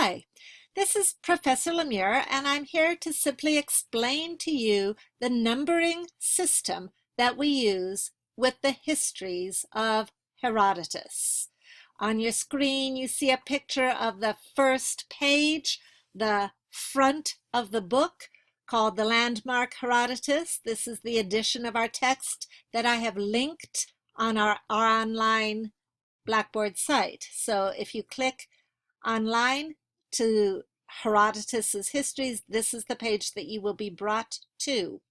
Hi, this is Professor Lemire, and I'm here to simply explain to you the numbering system that we use with the histories of Herodotus. On your screen, you see a picture of the first page, the front of the book called the Landmark Herodotus. This is the edition of our text that I have linked on our online Blackboard site. So if you click online to Herodotus's Histories, this is the page that you will be brought to.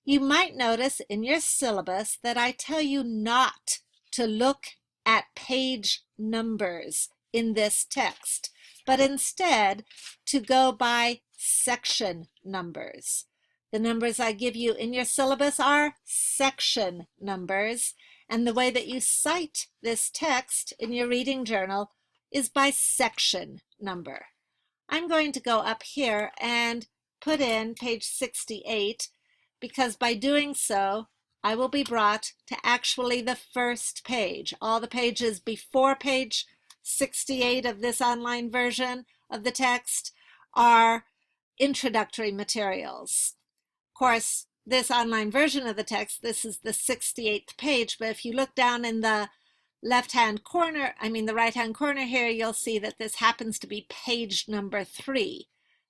You might notice in your syllabus that I tell you not to look at page numbers in this text, but instead to go by section numbers. The numbers I give you in your syllabus are section numbers, and the way that you cite this text in your reading journal is by section number. I'm going to go up here and put in page 68 because by doing so, I will be brought to actually the first page. All the pages before page 68 of this online version of the text are introductory materials. Of course, this online version of the text, this is the 68th page, but if you look down in the right-hand corner here, you'll see that this happens to be page number 3.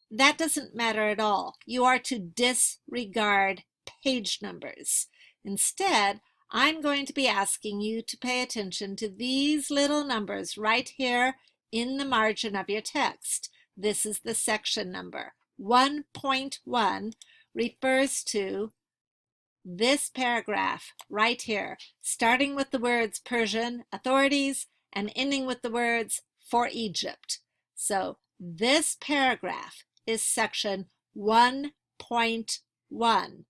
That doesn't matter at all. You are to disregard page numbers. Instead, I'm going to be asking you to pay attention to these little numbers right here in the margin of your text. This is the section number. 1.1 refers to this paragraph right here, starting with the words Persian authorities and ending with the words for Egypt. So this paragraph is section 1.1.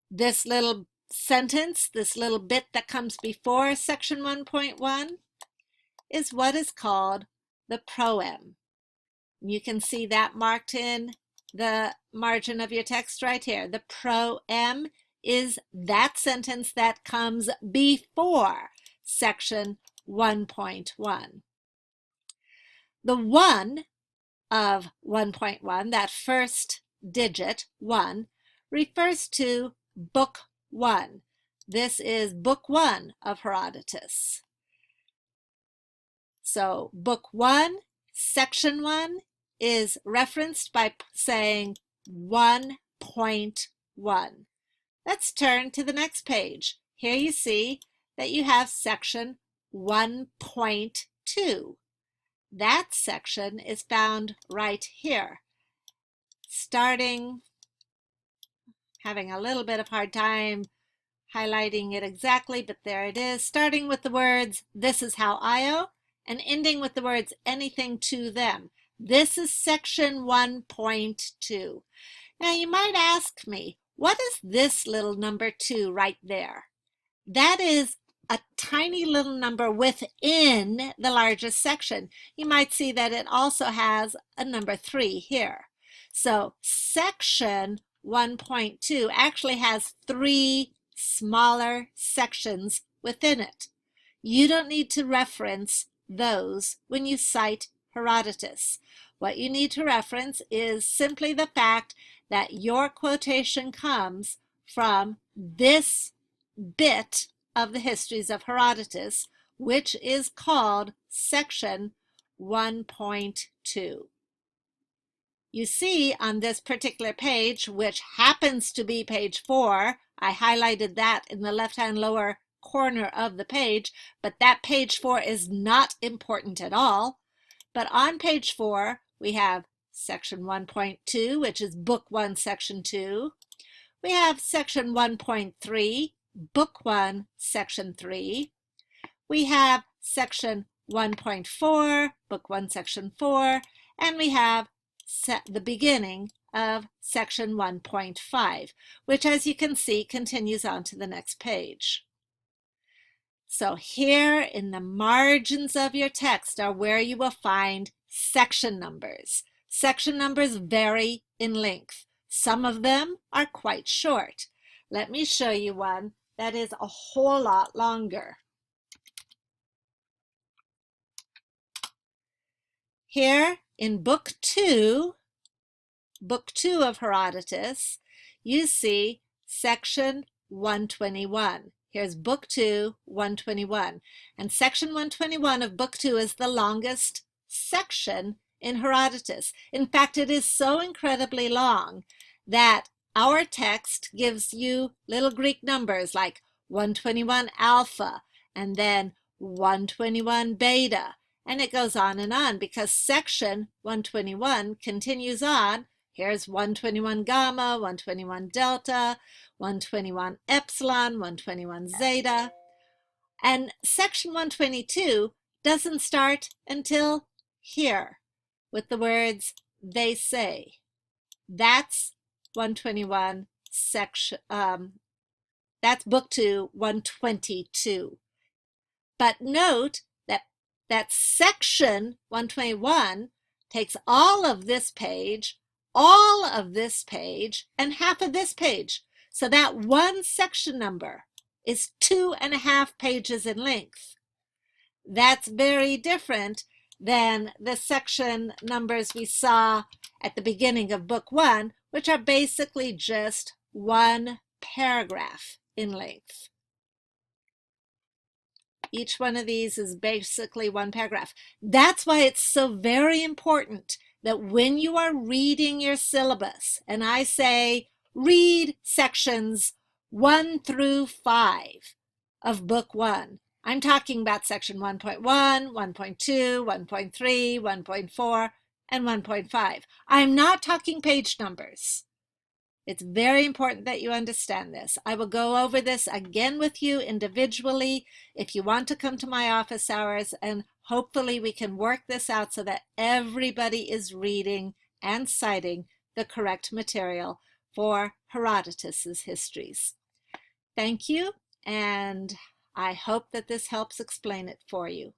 This little sentence, this little bit that comes before section 1.1 is what is called the proem. You can see that marked in the margin of your text right here. The proem is that sentence that comes before section 1.1. The 1 of 1.1, that first digit, 1, refers to book 1. This is book 1 of Herodotus. So book 1, section 1, is referenced by saying 1.1. Let's turn to the next page. Here you see that you have section 1.2. That section is found right here. Having a little bit of hard time highlighting it exactly, but there it is, starting with the words, "This is how Io," and ending with the words, "anything to them." This is section 1.2. Now you might ask me, what is this little number 2 right there? That is a tiny little number within the largest section. You might see that it also has a number 3 here. So section 1.2 actually has 3 smaller sections within it. You don't need to reference those when you cite Herodotus. What you need to reference is simply the fact that your quotation comes from this bit of the Histories of Herodotus, which is called section 1.2. You see on this particular page, which happens to be page 4, I highlighted that in the left-hand lower corner of the page, but that page 4 is not important at all. But on page 4, we have section 1.2, which is book 1, section 2. We have section 1.3, book 1, section 3. We have section 1.4, book 1, section 4, and we have the beginning of section 1.5, which, as you can see, continues on to the next page. So here in the margins of your text are where you will find section numbers. Section numbers vary in length. Some of them are quite short. Let me show you one that is a whole lot longer. Here in Book 2 of Herodotus, you see section 121. Here's Book 2, 121. And section 121 of Book 2 is the longest section in Herodotus. In fact, it is so incredibly long that our text gives you little Greek numbers like 121 alpha and then 121 beta. And it goes on because section 121 continues on. Here's 121 gamma, 121 delta, 121 epsilon, 121 zeta. And section 122 doesn't start until here with the words they say. That's 121 section, that's Book 2, 122. But note that section 121 takes all of this page, and half of this page. So that one section number is 2.5 pages in length. That's very different than the section numbers we saw at the beginning of Book 1, which are basically just one paragraph in length. Each one of these is basically one paragraph. That's why it's so very important that when you are reading your syllabus, and I say read sections 1 through 5 of Book 1, I'm talking about section 1.1, 1.2, 1.3, 1.4, and 1.5. I'm not talking page numbers. It's very important that you understand this. I will go over this again with you individually if you want to come to my office hours, and hopefully we can work this out so that everybody is reading and citing the correct material for Herodotus's histories. Thank you, and I hope that this helps explain it for you.